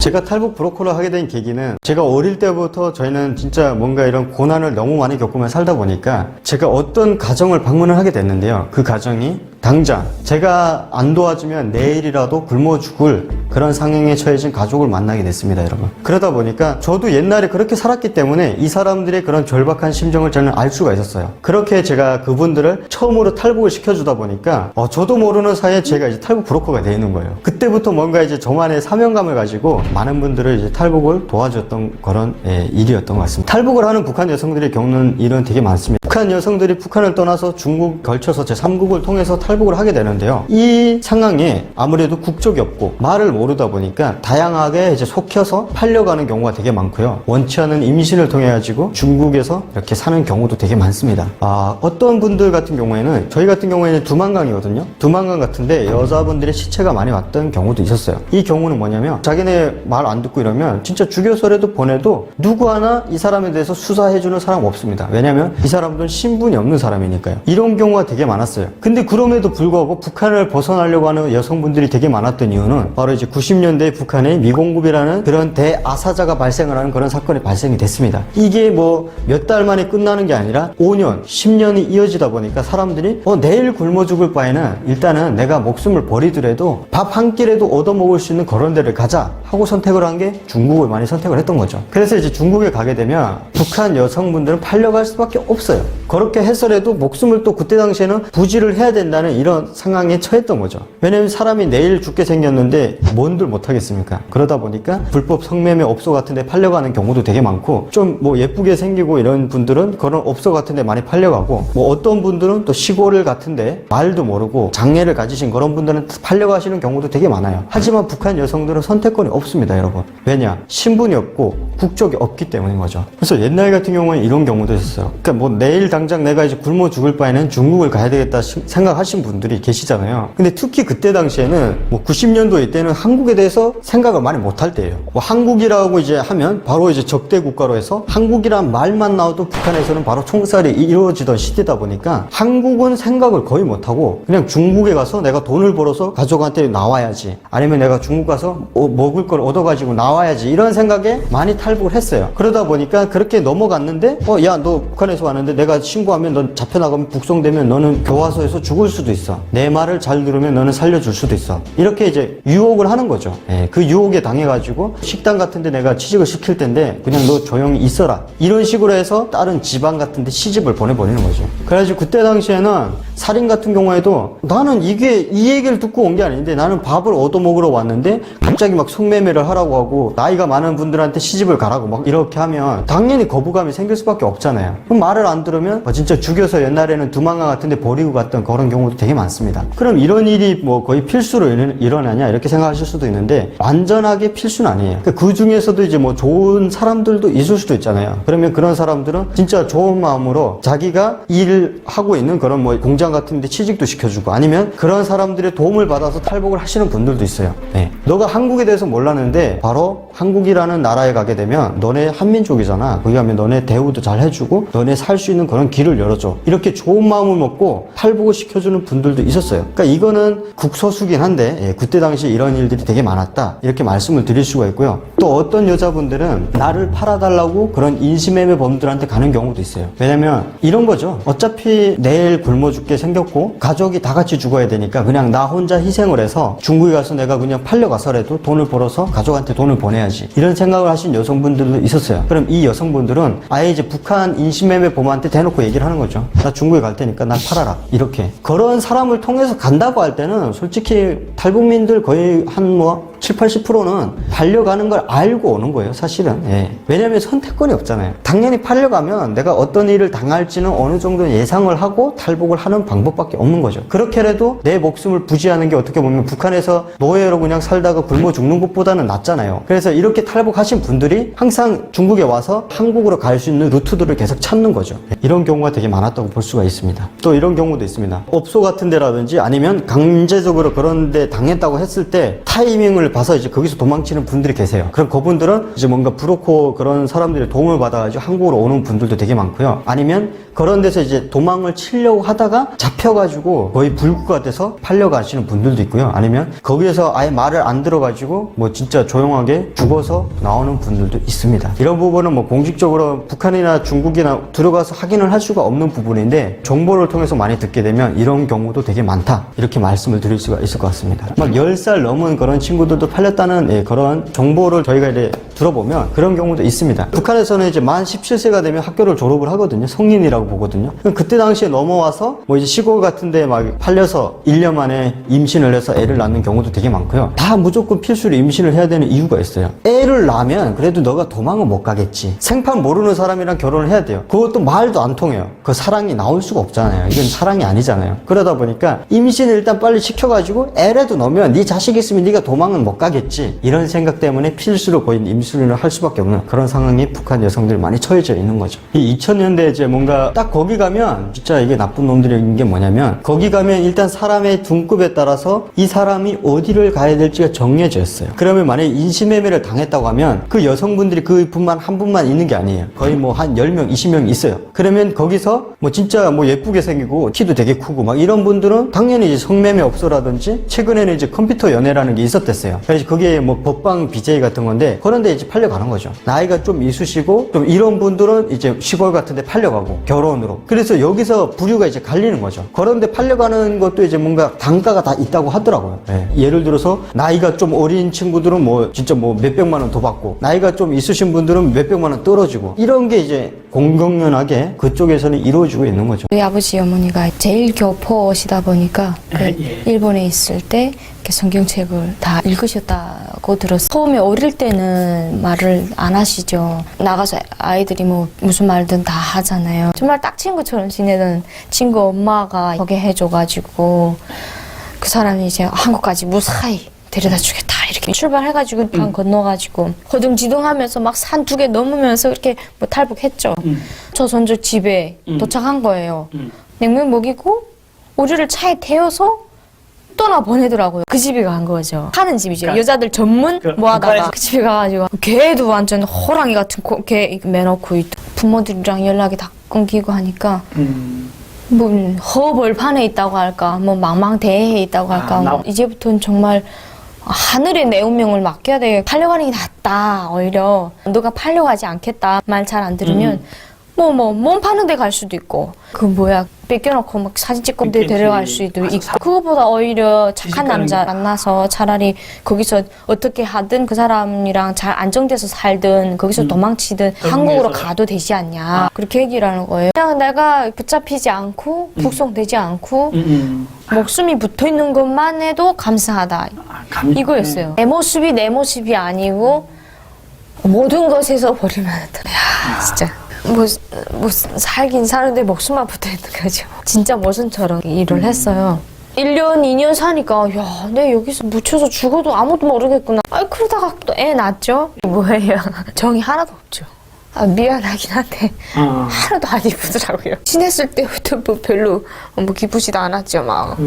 제가 탈북 브로커를 하게 된 계기는 제가 어릴 때부터 저희는 진짜 뭔가 이런 고난을 너무 많이 겪으며 살다 보니까 제가 어떤 가정을 방문을 하게 됐는데요. 그 가정이 당장 제가 안 도와주면 내일이라도 굶어 죽을 그런 상황에 처해진 가족을 만나게 됐습니다, 여러분. 그러다 보니까 저도 옛날에 그렇게 살았기 때문에 이 사람들의 그런 절박한 심정을 저는 알 수가 있었어요. 그렇게 제가 그분들을 처음으로 탈북을 시켜주다 보니까 저도 모르는 사이에 제가 이제 탈북 브로커가 되는 거예요. 그때부터 뭔가 이제 저만의 사명감을 가지고 많은 분들을 이제 탈북을 도와줬던 그런 일이었던 것 같습니다. 탈북을 하는 북한 여성들이 겪는 일은 되게 많습니다. 북한 여성들이 북한을 떠나서 중국 걸쳐서 제3국을 통해서 탈북을 하게 되는데요. 이 상황에 아무래도 국적이 없고 말을 모르다 보니까 다양하게 이제 속혀서 팔려가는 경우가 되게 많고요. 원치 않은 임신을 통해 가지고 중국에서 이렇게 사는 경우도 되게 많습니다. 어떤 분들 같은 경우에는 저희 같은 경우에는 두만강이거든요. 두만강 같은데 여자분들의 시체가 많이 왔던 경우도 있었어요. 이 경우는 뭐냐면 자기네 말 안 듣고 이러면 진짜 죽여서라도 보내도 누구 하나 이 사람에 대해서 수사해주는 사람 없습니다. 왜냐면 이 사람들은 신분이 없는 사람이니까요. 이런 경우가 되게 많았어요. 근데 그럼에도 불구하고 북한을 벗어나려고 하는 여성분들이 되게 많았던 이유는 바로 이제 90년대 북한의 미공급이라는 그런 대아사자가 발생을 하는 그런 사건이 발생이 됐습니다. 이게 뭐 몇 달 만에 끝나는 게 아니라 5년, 10년이 이어지다 보니까 사람들이 내일 굶어 죽을 바에는 일단은 내가 목숨을 버리더라도 밥 한 끼라도 얻어먹을 수 있는 그런 데를 가자 하고 선택을 한 게 중국을 많이 선택을 했던 거죠. 그래서 이제 중국에 가게 되면 북한 여성분들은 팔려갈 수밖에 없어요. 그렇게 해서라도 목숨을 또 그때 당시에는 부지를 해야 된다는 이런 상황에 처했던 거죠. 왜냐면 사람이 내일 죽게 생겼는데 뭔들 못하겠습니까? 그러다 보니까 불법 성매매 업소 같은 데 팔려가는 경우도 되게 많고, 좀 뭐 예쁘게 생기고 이런 분들은 그런 업소 같은 데 많이 팔려가고, 뭐 어떤 분들은 또 시골 같은 데 말도 모르고 장애를 가지신 그런 분들은 팔려가시는 경우도 되게 많아요. 하지만 북한 여성들은 선택권이 없습니다, 여러분. 왜냐? 신분이 없고 국적이 없기 때문인 거죠. 그래서 옛날 같은 경우에 이런 경우도 있었어요. 그러니까 뭐 내일 당장 내가 이제 굶어 죽을 바에는 중국을 가야 되겠다 생각하신 분들이 계시잖아요. 근데 특히 그때 당시에는 뭐 90년도 이때는 한국에 대해서 생각을 많이 못할 때예요. 뭐 한국이라고 이제 하면 바로 이제 적대 국가로 해서 한국이란 말만 나와도 북한에서는 바로 총살이 이루어지던 시대다 보니까 한국은 생각을 거의 못하고 그냥 중국에 가서 내가 돈을 벌어서 가족한테 나와야지, 아니면 내가 중국 가서 먹을 걸 얻어가지고 나와야지, 이런 생각에 많이 탈북을 했어요. 그러다 보니까 그렇게 넘어갔는데 야, 너 북한에서 왔는데 내가 신고하면 넌 잡혀나가면 북송되면 너는 교화소에서 죽을 수도 있어, 내 말을 잘 들으면 너는 살려줄 수도 있어, 이렇게 이제 유혹을 하는 거죠. 그 유혹에 당해가지고 식당 같은데 내가 취직을 시킬 텐데 그냥 너 조용히 있어라, 이런 식으로 해서 다른 지방 같은데 시집을 보내버리는 거죠. 그래가지고 그때 당시에는 살인 같은 경우에도 나는 이 얘기를 듣고 온 게 아닌데 나는 밥을 얻어먹으러 왔는데 갑자기 막 성매매를 하라고 하고 나이가 많은 분들한테 시집을 가라고 막 이렇게 하면 당연히 거부감이 생길 수밖에 없잖아요. 그럼 말을 안 들으면 진짜 죽여서 옛날에는 두만강 같은 데 버리고 갔던 그런 경우도 되게 많습니다. 그럼 이런 일이 뭐 거의 필수로 일어나냐 이렇게 생각하실 수도 있는데 완전하게 필수는 아니에요. 그 중에서도 이제 뭐 좋은 사람들도 있을 수도 있잖아요. 그러면 그런 사람들은 진짜 좋은 마음으로 자기가 일하고 있는 그런 뭐 공장 같은 데 취직도 시켜주고, 아니면 그런 사람들의 도움을 받아서 탈북을 하시는 분들도 있어요. 너가 한국에 대해서 몰랐는데 바로 한국이라는 나라에 가게 되면 너네 한민족이잖아, 거기 가면 너네 대우도 잘 해주고 너네 살 수 있는 그런 길을 열어줘, 이렇게 좋은 마음을 먹고 탈북을 시켜주는 분들도 있었어요. 그러니까 이거는 국소수긴 한데 그때 당시 이런 일들이 되게 많았다, 이렇게 말씀을 드릴 수가 있고요. 또 어떤 여자분들은 나를 팔아달라고 그런 인신매매 범들한테 가는 경우도 있어요. 왜냐면 이런 거죠. 어차피 내일 굶어 죽게 생겼고 가족이 다 같이 죽어야 되니까 그냥 나 혼자 희생을 해서 중국에 가서 내가 그냥 팔려가서라도 돈을 벌어서 가족한테 돈을 보내야지, 이런 생각을 하신 여성분들도 있었어요. 그럼 이 여성분들은 아예 이제 북한 인신매매 범한테 대놓고 얘기를 하는 거죠. 나 중국에 갈 테니까 날 팔아라, 이렇게. 그런 사람을 통해서 간다고 할 때는 솔직히 탈북민들 거의 한 7, 80%는 팔려가는 걸 알고 오는 거예요, 사실은. 왜냐면 선택권이 없잖아요. 당연히 팔려가면 내가 어떤 일을 당할지는 어느 정도 예상을 하고 탈북을 하는 방법밖에 없는 거죠. 그렇게라도 내 목숨을 부지하는 게 어떻게 보면 북한에서 노예로 그냥 살다가 굶어 죽는 것보다는 낫잖아요. 그래서 이렇게 탈북하신 분들이 항상 중국에 와서 한국으로 갈 수 있는 루트들을 계속 찾는 거죠. 이런 경우가 되게 많았다고 볼 수가 있습니다. 또 이런 경우도 있습니다. 업소 같은 데라든지 아니면 강제적으로 그런 데 당했다고 했을 때 타이밍을 신문을 봐서 이제 거기서 도망치는 분들이 계세요. 그럼 그분들은 이제 뭔가 브로커 그런 사람들의 도움을 받아가지고 한국으로 오는 분들도 되게 많고요. 아니면 그런 데서 이제 도망을 치려고 하다가 잡혀가지고 거의 불구가 돼서 팔려가시는 분들도 있고요. 아니면 거기에서 아예 말을 안 들어가지고 뭐 진짜 조용하게 죽어서 나오는 분들도 있습니다. 이런 부분은 뭐 공식적으로 북한이나 중국이나 들어가서 확인을 할 수가 없는 부분인데 정보를 통해서 많이 듣게 되면 이런 경우도 되게 많다. 이렇게 말씀을 드릴 수가 있을 것 같습니다. 막 10살 넘은 그런 친구들도 팔렸다는 그런 정보를 저희가 이제 들어보면 그런 경우도 있습니다. 북한에서는 이제 만 17세가 되면 학교를 졸업을 하거든요. 성인이라고 보거든요. 그때 당시에 넘어와서 뭐 이제 시골 같은데 막 팔려서 1년 만에 임신을 해서 애를 낳는 경우도 되게 많고요. 다 무조건 필수로 임신을 해야 되는 이유가 있어요. 애를 낳으면 그래도 너가 도망은 못 가겠지. 생판 모르는 사람이랑 결혼을 해야 돼요. 그것도 말도 안 통해요. 그 사랑이 나올 수가 없잖아요. 이건 사랑이 아니잖아요. 그러다 보니까 임신을 일단 빨리 시켜가지고 애라도 넣으면 네 자식 있으면 네가 도망은 못 가겠지. 이런 생각 때문에 필수로 거의 임신을 할 수밖에 없는 그런 상황이 북한 여성들이 많이 처해져 있는 거죠. 이 2000년대 이제 뭔가 딱 거기 가면 진짜 이게 나쁜 놈들인 게 뭐냐면 거기 가면 일단 사람의 등급에 따라서 이 사람이 어디를 가야 될지가 정해져 있어요. 그러면 만약에 인신매매를 당했다고 하면 그 여성분들이 그분만 한 분만 있는 게 아니에요. 거의 뭐 한 10명, 20명 있어요. 그러면 거기서 뭐 진짜 뭐 예쁘게 생기고 키도 되게 크고 막 이런 분들은 당연히 이제 성매매 업소라든지 최근에는 이제 컴퓨터 연애라는 게 있었댔어요. 그래서 그게 뭐 법방 BJ 같은 건데 그런데 이제 팔려가는 거죠. 나이가 좀 있으시고 좀 이런 분들은 이제 시골 같은 데 팔려가고 결혼으로. 그래서 여기서 부류가 이제 갈리는 거죠. 그런데 팔려가는 것도 이제 뭔가 단가가 다 있다고 하더라고요. 예를 들어서 나이가 좀 어린 친구들은 뭐 진짜 뭐 몇백만 원 더 받고 나이가 좀 있으신 분들은 몇백만 원 떨어지고 이런 게 이제 공공연하게 그쪽에서는 이루어지고 있는 거죠. 우리 아버지 어머니가 제일 교포시다 보니까 일본에 있을 때 이렇게 성경책을 다 읽으셨다고 들었어요. 처음에 어릴 때는 말을 안 하시죠. 나가서 아이들이 뭐 무슨 말든 다 하잖아요. 정말 딱 친구처럼 지내던 친구 엄마가 소개해줘가지고 그 사람이 이제 한국까지 무사히 데려다 주겠다 이렇게 출발해가지고 강 건너가지고 허둥지둥하면서 막 산 2개 넘으면서 이렇게 뭐 탈북했죠. 저 손주 집에 도착한 거예요. 냉면 먹이고 우리를 차에 태워서 떠나 보내더라고요. 그 집에 간 거죠. 하는 집이죠. 그러니까, 여자들 전문 뭐 하다가 그 집에 가가지고 개도 완전 호랑이 같은 개 매놓고 있고 부모들이랑 연락이 다 끊기고 하니까 뭐 허벌판에 있다고 할까 뭐 망망대해에 있다고 할까 이제부터는 정말 하늘의 내 운명을 맡겨야 돼. 팔려가는 게 낫다. 오히려 너가 팔려가지 않겠다 말 잘 안 들으면 몸 파는 데 갈 수도 있고 그 뭐야 뺏겨놓고 막 사진 찍고 데 데려갈 수도 있고 그거보다 오히려 착한 남자 만나서 차라리 거기서 어떻게 하든 그 사람이랑 잘 안정돼서 살든 거기서 도망치든 한국으로 가도 되지 않냐 그렇게 얘기를 하는 거예요. 그냥 내가 붙잡히지 않고 북송되지 않고 목숨이 붙어있는 것만 해도 감사하다 이거였어요. 내 모습이 아니고 모든 것에서 버리면 야 진짜 뭐 살긴 사는데 목숨만 붙어있는 거죠. 진짜 모순처럼 일을 했어요. 1년, 2년 사니까 야, 내 여기서 묻혀서 죽어도 아무도 모르겠구나. 그러다가 또 애 낳았죠? 뭐예요? 정이 하나도 없죠. 미안하긴 한데 하나도 안 이쁘더라고요. 지냈을 때부터 뭐 별로 뭐 기쁘지도 않았죠. 막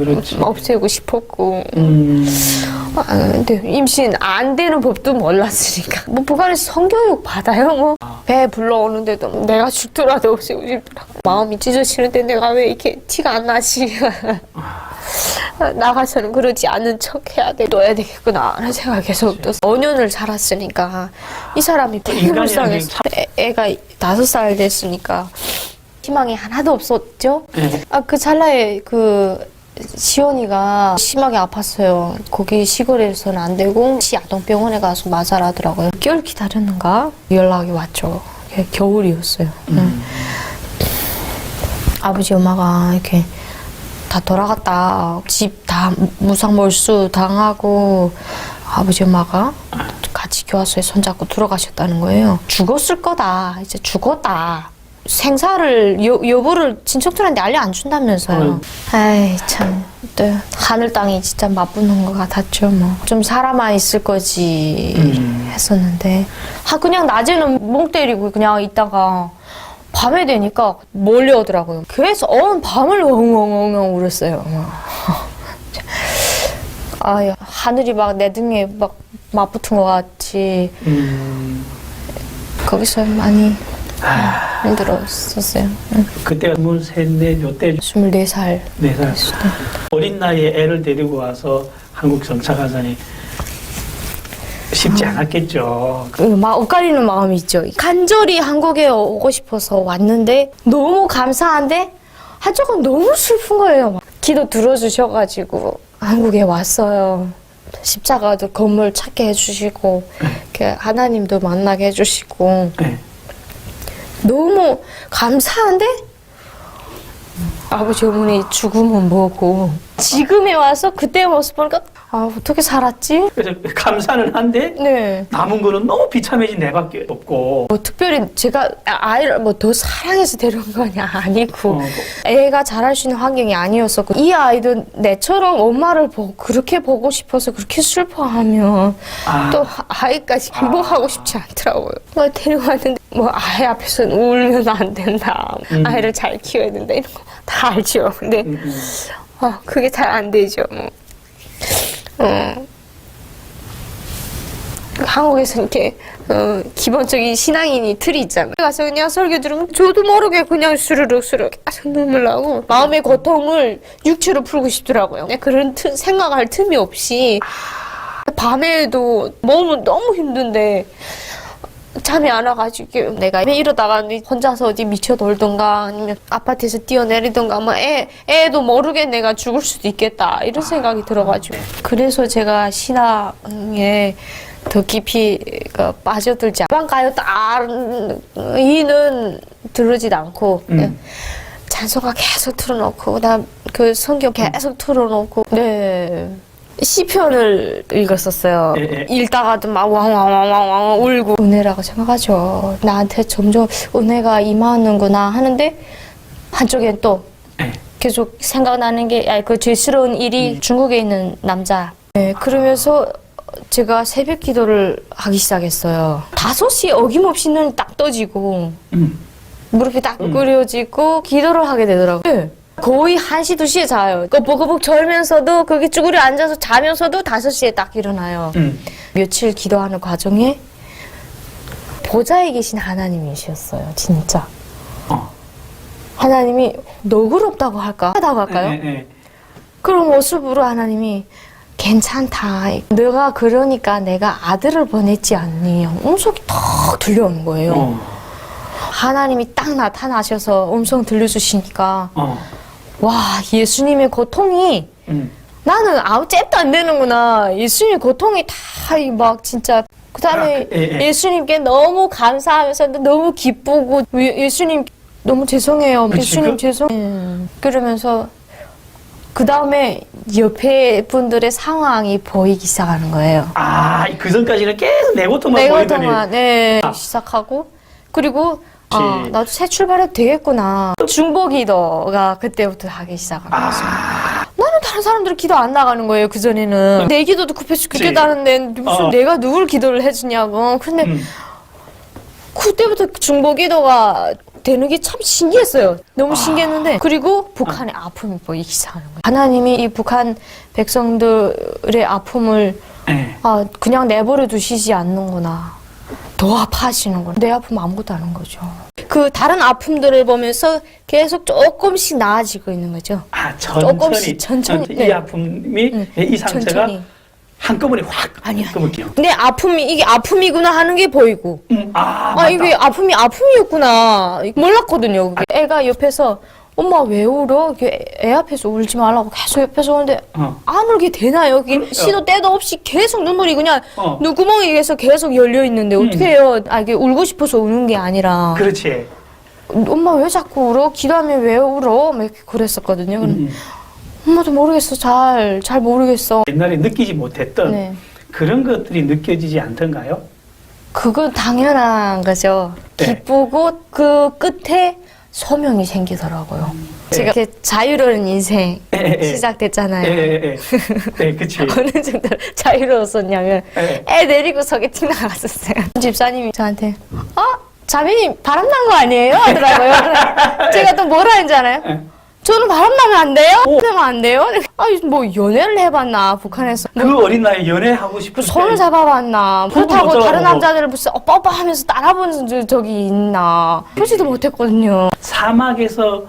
없애고 싶었고 근데 임신 안 되는 법도 몰랐으니까 뭐 북한에서 성교육 받아요. 뭐 배 불러오는데도 내가 죽더라도 없애고 싶더라고. 마음이 찢어지는데 내가 왜 이렇게 티가 안 나지. 나가서는 그러지 않는 척 해야 돼. 둬야 되겠구나 하는 생각이 계속 들어서 5년을 살았으니까 이 사람이 되게 불쌍했어. 애가 5살 됐으니까 희망이 하나도 없었죠. 그 찰나에 그 시온이가 심하게 아팠어요. 거기 시골에서는 안 되고 시 아동병원에 가서 맞아라 하더라고요. 6개월 기다렸는가 연락이 왔죠. 겨울이었어요. 아버지 엄마가 이렇게 다 돌아갔다. 집 다 무상몰수 당하고 아버지 엄마가 같이 교화소에 손잡고 들어가셨다는 거예요. 죽었을 거다. 이제 죽었다. 생사를 여부를 친척들한테 알려 안 준다면서요. 아이 참 또 하늘 땅이 진짜 맞붙는 것 같았죠. 뭐 좀 살아만 있을 거지 했었는데 그냥 낮에는 멍 때리고 그냥 있다가 밤에 되니까 몰려오더라고요. 그래서 온 밤을 엉엉엉엉 울었어요. 하늘이 막 내 등에 막 맞붙은 것 같이 거기서 많이 힘들었었어요. 그때가 23, 요때 24살. 4살. 어린 나이에 애를 데리고 와서 한국 정착하자니 쉽지 않았겠죠. 막 엇갈리는 마음이 있죠. 간절히 한국에 오고 싶어서 왔는데 너무 감사한데 한쪽은 너무 슬픈 거예요. 기도 들어주셔가지고 한국에 왔어요. 십자가도 건물 찾게 해주시고 이렇게 하나님도 만나게 해주시고 네. 너무 감사한데 아버지 어머니 죽음은 뭐고 지금에 와서 그때 모습 보니까 아 어떻게 살았지? 그래서 감사는 한데 네. 남은 거는 너무 비참해진 내밖에 없고. 뭐 특별히 제가 아이를 뭐 더 사랑해서 데려온 건 아니고 애가 자랄 수 있는 환경이 아니었었고 이 아이도 내처럼 엄마를 그렇게 보고 싶어서 그렇게 슬퍼하면 또 아이까지 행복하고 싶지 않더라고요. 뭐 데려왔는데 뭐 아이 앞에서는 울면 안 된다. 아이를 잘 키워야 된다 이런 거 다 알죠. 근데 그게 잘 안 되죠. 한국에서 이렇게 기본적인 신앙인이 틀이 있잖아요. 가서 그냥 설교 들으면 저도 모르게 그냥 수르륵 계속 눈물 나고 마음의 고통을 육체로 풀고 싶더라고요. 그런 생각할 틈이 없이 밤에도 몸은 너무 힘든데 잠이 안 와가지고 내가 이러다가 혼자서 어디 미쳐 놀던가 아니면 아파트에서 뛰어내리던가 뭐 애도 모르게 내가 죽을 수도 있겠다 이런 생각이 들어가지고 그래서 제가 신앙에 더 깊이 빠져들지 빵가요 이는 들으지도 않고 찬송가 계속 틀어놓고 그다음 그 성경 계속 틀어놓고 네. 시편을 읽었었어요. 읽다가도 막 왕왕왕왕왕 울고 은혜라고 생각하죠. 나한테 점점 은혜가 임하는구나 하는데 한쪽엔 또 계속 생각나는 게 그 죄스러운 일이 중국에 있는 남자. 네, 그러면서 제가 새벽 기도를 하기 시작했어요. 5시에 어김없이 눈이 딱 떠지고 무릎이 딱 꿇어지고 기도를 하게 되더라고요. 네. 거의 1시, 2시에 자요. 버벅버벅 절면서도 거기 쭈그려 앉아서 자면서도 5시에 딱 일어나요. 며칠 기도하는 과정에 보좌에 계신 하나님이셨어요. 진짜. 하나님이 너그럽다고 하다고 할까요? 그런 모습으로 하나님이 괜찮다. 너가 그러니까 내가 아들을 보냈지 않니? 음성이 탁 들려오는 거예요. 하나님이 딱 나타나셔서 음성 들려주시니까 와 예수님의 고통이 나는 아무 잽도 안 되는구나. 예수님의 고통이 다 막 진짜 그 다음에 예수님께 너무 감사하면서 너무 기쁘고 예수님 너무 죄송해요. 예수님 죄송해요. 그러면서 그 다음에 옆에 분들의 상황이 보이기 시작하는 거예요. 그 전까지는 계속 내 고통만 보이더니. 네, 시작하고 그리고 나도 새 출발해도 되겠구나. 중보기도가 그때부터 하기 시작한 거죠. 나는 다른 사람들은 기도 안 나가는 거예요. 그전에는. 내 기도도 급해 죽겠다 하는데 무슨 내가 누굴 기도를 해주냐고. 근데 그때부터 중보기도가 되는 게 참 신기했어요. 너무 신기했는데 그리고 북한의 아픔이 보이기 시작하는 거예요. 하나님이 이 북한 백성들의 아픔을 그냥 내버려 두시지 않는구나. 더 아파하시는구나. 내 아픔 아무것도 아닌 거죠. 그 다른 아픔들을 보면서 계속 조금씩 나아지고 있는 거죠. 천천히. 이 아픔이 이 상처가 한꺼번에 확 끊을게요. 근데 아픔이 이게 아픔이구나 하는 게 보이고 이게 아픔이었구나 몰랐거든요. 그게. 애가 옆에서 엄마 왜 울어? 애 앞에서 울지 말라고 계속 옆에서 오는데 안 울게 되나요? 시도 때도 없이 계속 눈물이 그냥 눈구멍이 계속 열려 있는데 어떻게 해요? 이게 울고 싶어서 우는 게 아니라. 그렇지. 엄마 왜 자꾸 울어? 기도하면 왜 울어? 막 이렇게 그랬었거든요. 엄마도 모르겠어. 잘 모르겠어. 옛날에 느끼지 못했던 그런 것들이 느껴지지 않던가요? 그건 당연한 거죠. 기쁘고 그 끝에 소명이 생기더라고요. 제가 이렇게 자유로운 인생 시작됐잖아요. 그치. 어느 정도 자유로웠었냐면 애 내리고 소개팅 나갔었어요. 집사님이 저한테 자매님 바람난 거 아니에요? 하더라고요. 제가 또 뭐라 했는지 알아요? 저는 바람 나면 안 돼요? 나면 안 돼요? 아니 뭐 연애를 해봤나 북한에서 그 어린 나이에 연애하고 싶을 때 손을 잡아봤나 그렇다고 어쩌라고. 다른 남자들을 무슨 오빠 오빠 하면서 따라보는 적이 있나 그러지도 못했거든요. 사막에서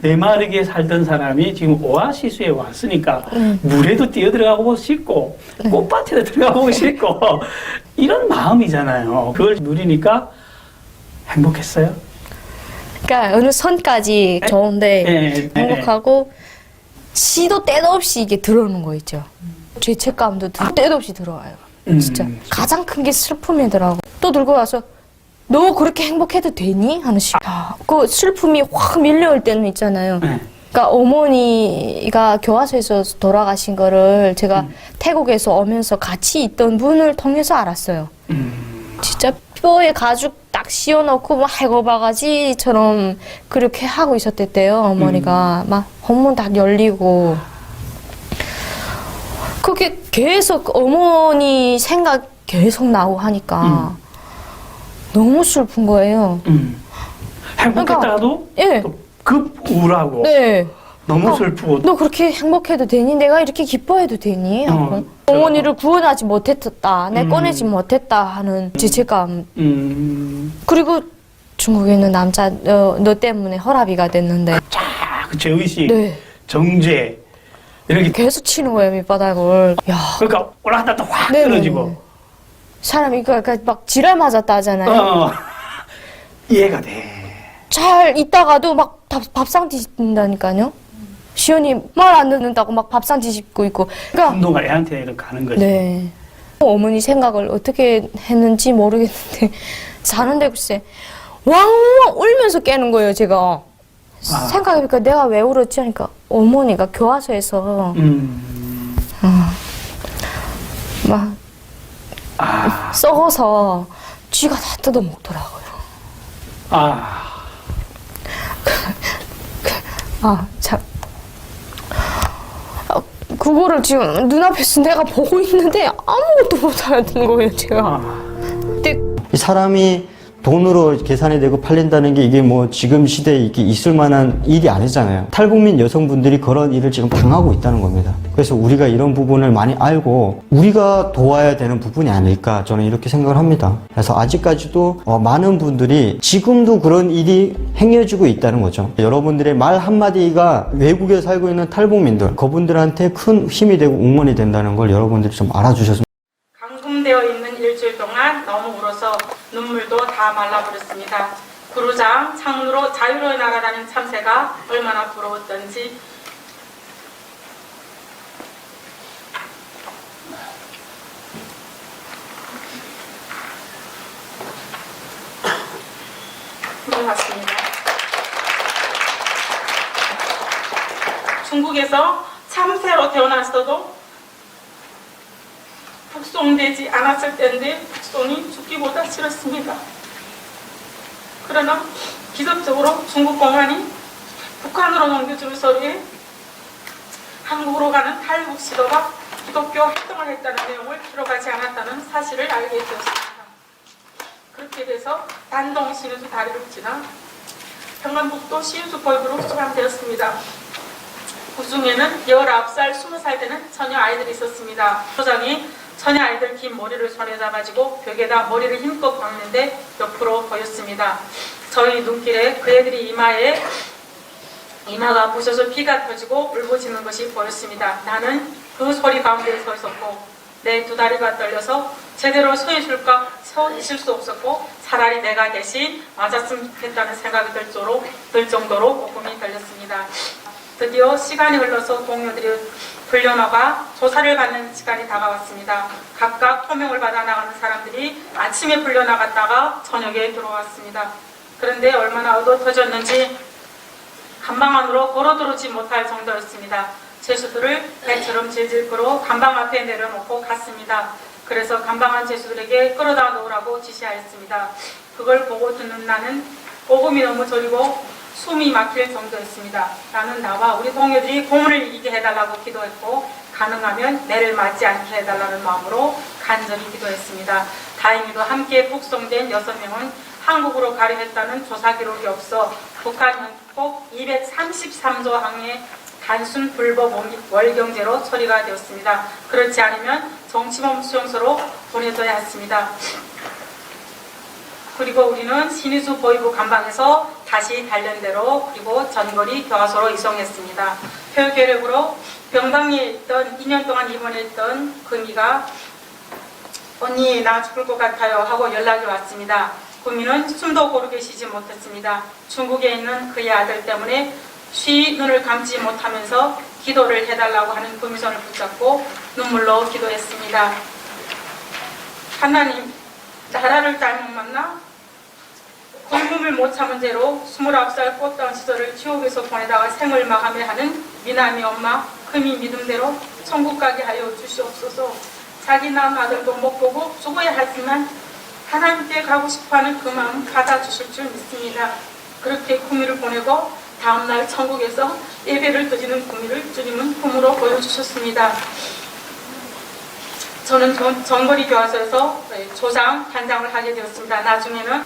메마르게 살던 사람이 지금 오아시스에 왔으니까 물에도 뛰어들어가고 싶고 꽃밭에도 들어가고 싶고 이런 마음이잖아요. 그걸 누리니까 행복했어요. 그러니까 어느 선까지 좋은데 예, 행복하고 시도 때도 없이 이게 들어오는 거 있죠. 죄책감도 때도 없이 들어와요. 진짜 가장 큰 게 슬픔이더라고. 또 들고 와서 너 그렇게 행복해도 되니? 하는 식. 그 슬픔이 확 밀려올 때는 있잖아요. 그러니까 어머니가 교화소에서 돌아가신 거를 제가 태국에서 오면서 같이 있던 분을 통해서 알았어요. 진짜 뼈에 가죽 딱 씌워놓고 막 해고바가지처럼 그렇게 하고 있었댔대요. 어머니가 막 혼문 다 열리고 그게 계속 어머니 생각 계속 나고 하니까 너무 슬픈 거예요. 행복했다가도 예. 또 급 우울하고 네. 너무 슬프고 너 그렇게 행복해도 되니? 내가 이렇게 기뻐해도 되니? 하고 어머니를 구원하지 못했다. 내 꺼내지 못했다 하는 죄책감. 그리고 중국에 있는 남자 너 때문에 혈압이가 됐는데 그 죄의식, 네. 정죄 이렇게 계속 치는 거예요 밑바닥을. 야. 그러니까 올라갔다 또 확 네네. 떨어지고 사람이 그러니까 막 지랄 맞았다 하잖아요. 이해가 돼. 잘 있다가도 막 밥상 뒤집는다니까요. 시연이 말 안 듣는다고 막 밥상 뒤집고 있고. 그러니까 운동가 애한테 이렇게 가는 거지. 네. 어머니 생각을 어떻게 했는지 모르겠는데 자는데 글쎄 왕왕 울면서 깨는 거예요 제가. 생각해보니까 내가 왜 울었지 하니까 어머니가 교화소에서 막 썩어서 쥐가 다 뜯어먹더라고요. 참. 그거를 지금 눈앞에서 내가 보고 있는데 아무것도 못하는 거예요, 제가. 근데 이 사람이 돈으로 계산이 되고 팔린다는 게 이게 뭐 지금 시대에 이게 있을 만한 일이 아니잖아요. 탈북민 여성분들이 그런 일을 지금 당하고 있다는 겁니다. 그래서 우리가 이런 부분을 많이 알고 우리가 도와야 되는 부분이 아닐까 저는 이렇게 생각을 합니다. 그래서 아직까지도 많은 분들이 지금도 그런 일이 행해지고 있다는 거죠. 여러분들의 말 한마디가 외국에 살고 있는 탈북민들 그분들한테 큰 힘이 되고 응원이 된다는 걸 여러분들이 좀 알아주셨으면 감금되어 있는 일주일 동안 너무 울어서 눈물도 다 말라버렸습니다. 구루장 창으로 자유로 날아다니는 참새가 얼마나 부러웠던지. 고맙습니다. 중국에서 참새로 태어났어도 북송되지 않았을 때인데 북송이 죽기보다 싫었습니다. 그러나 기적적으로 중국 공안이 북한으로 넘겨줄 서류에 한국으로 가는 탈북 시도가 기독교 활동을 했다는 내용을 들어가지 않았다는 사실을 알게 되었습니다. 그렇게 돼서 단동 신우수 다리를 지나 평안북도 신우수 벌구로 수감되었습니다. 그 중에는 19살, 20살 되는 처녀 아이들이 있었습니다. 소장이 처녀 아이들 긴 머리를 손에 잡아지고 벽에다 머리를 힘껏 박는데 옆으로 보였습니다. 저희 눈길에 그 애들이 이마가 부셔서 피가 터지고 울부짖는 것이 보였습니다. 나는 그 소리 가운데 서 있었고 내 두 다리가 떨려서 제대로 서 있을 수 없었고 차라리 내가 대신 맞았으면 좋겠다는 생각이 들 정도로 고금이 들렸습니다. 드디어 시간이 흘러서 동료들이 불려나가 조사를 받는 시간이 다가왔습니다. 각각 토명을 받아 나가는 사람들이 아침에 불려나갔다가 저녁에 들어왔습니다. 그런데 얼마나 얻어터졌는지 감방 안으로 걸어들어오지 못할 정도였습니다. 제수들을 배처럼 질질 끌어 감방 앞에 내려놓고 갔습니다. 그래서 감방 안 제수들에게 끌어다 놓으라고 지시하였습니다. 그걸 보고 듣는 나는 오금이 너무 저리고 숨이 막힐 정도였습니다. 나는 나와 우리 동료들이 고문을 이기게 해달라고 기도했고 가능하면 내를 맞지 않게 해달라는 마음으로 간절히 기도했습니다. 다행히도 함께 북송된 6명은 한국으로 가려했다는 조사 기록이 없어 북한 헌법 233조 항의 단순 불법 월경제로 처리가 되었습니다. 그렇지 않으면 정치범 수용소로 보내둬야 했습니다. 그리고 우리는 신의주 보위부 감방에서 다시 단련대로 그리고 전거리 교화소로 이송했습니다. 표결력으로 병방에 있던 2년 동안 입원했던 금이가 언니 나 죽을 것 같아요 하고 연락이 왔습니다. 금이는 숨도 고르게 쉬지 못했습니다. 중국에 있는 그의 아들 때문에 쉬 눈을 감지 못하면서 기도를 해달라고 하는 금이손을 붙잡고 눈물로 기도했습니다. 하나님, 나라를 잘못 만나 굶음을 못 참은 죄로 29살 꽃다운 시절을 지옥에서 보내다가 생을 마감해하는 미남이 엄마 금이 믿음대로 천국 가게 하여 주시옵소서. 자기 낳은 아들도 못 보고 죽어야 하지만 하나님께 가고 싶어하는 그 마음 받아주실 줄 믿습니다. 그렇게 구미를 보내고 다음날 천국에서 예배를 드리는 구미를 주님은 꿈으로 보여주셨습니다. 저는 전거리 교화소에서 조장, 단장을 하게 되었습니다. 나중에는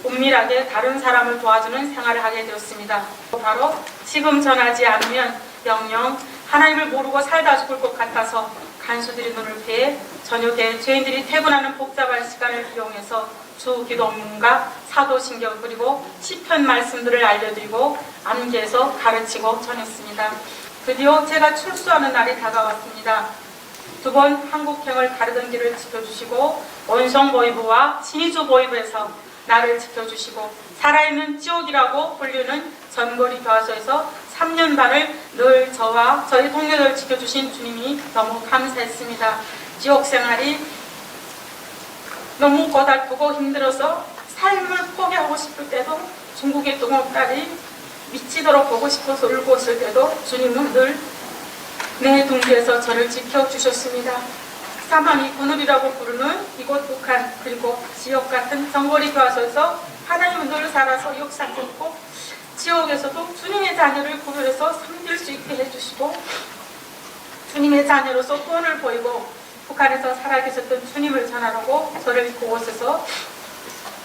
은밀하게 다른 사람을 도와주는 생활을 하게 되었습니다. 바로 지금 전하지 않으면 영영 하나님을 모르고 살다 죽을 것 같아서 간수들이 눈을 피해 저녁에 죄인들이 퇴근하는 복잡한 시간을 이용해서 주 기도문과 사도신경 그리고 시편 말씀들을 알려드리고 암기해서 가르치고 전했습니다. 드디어 제가 출소하는 날이 다가왔습니다. 2번 한국행을 가르던 길을 지켜주시고 원성보위부와 신의주 보위부에서 나를 지켜주시고 살아있는 지옥이라고 불리는 전거리 교화소에서 3년 반을 늘 저와 저희 동료들 지켜주신 주님이 너무 감사했습니다. 지옥 생활이 너무 고달프고 힘들어서 삶을 포기하고 싶을 때도 중국의 동업딸이 미치도록 보고 싶어서 울고 있을 때도 주님은 늘 내 둥지에서 저를 지켜주셨습니다. 사망이 그늘이라고 부르는 이곳 북한 그리고 지옥 같은 전거리 교화소에서 하나님은 늘 살아서 역사했고 지옥에서도 주님의 자녀를 구별해서 섬길 수 있게 해주시고 주님의 자녀로서 구원을 보이고 북한에서 살아계셨던 주님을 전하라고 저를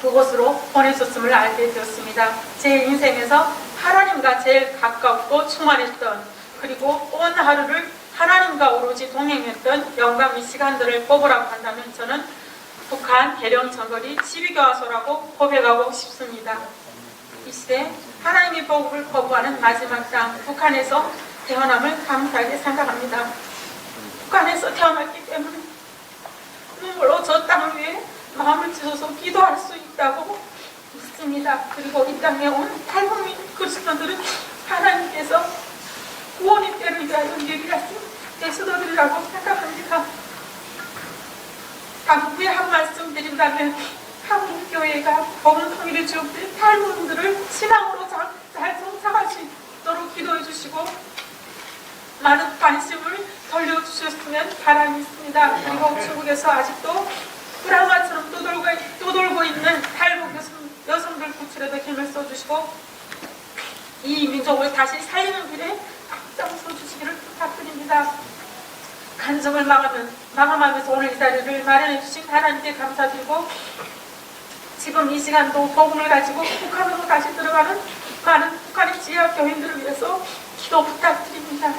그곳으로 보내셨음을 알게 되었습니다. 제 인생에서 하나님과 제일 가깝고 충만했던 그리고 온 하루를 하나님과 오로지 동행했던 영광의 시간들을 뽑으라고 한다면 저는 북한 대령 전거리 12교화소라고 고백하고 싶습니다. 이 시대 하나님의 복음을 거부하는 마지막 땅 북한에서 태어남을 감사하게 생각합니다. 북한에서 태어났기 때문에 눈물로 저 땅을 위해 마음을 찢어서 기도할 수 있다고 믿습니다. 그리고 이 땅에 온 탈북민 그리스도들은 하나님께서 구원의 때를 위하여 예비하신 제수도들이라고 생각합니다. 당부에 한 말씀 드린다면 한국교회가 복음 통일의 주역들 탈북민들을 신앙으로 잘 성장할 수 있도록 기도해 주시고 많은 관심을 돌려주셨으면 바람이 있습니다. 그리고 중국에서 아직도 불황화처럼 떠돌고 있는 탈북 여성들 구출에도 힘을 써주시고 이 민족을 다시 살리는 길에 앞장서 주시기를 부탁드립니다. 간증을 마감하면서 오늘 이 자리를 마련해 주신 하나님께 감사드리고 지금 이 시간도 복음을 가지고 북한으로 다시 들어가는 많은 북한의 지하 교인들을 위해서 기도 부탁드립니다.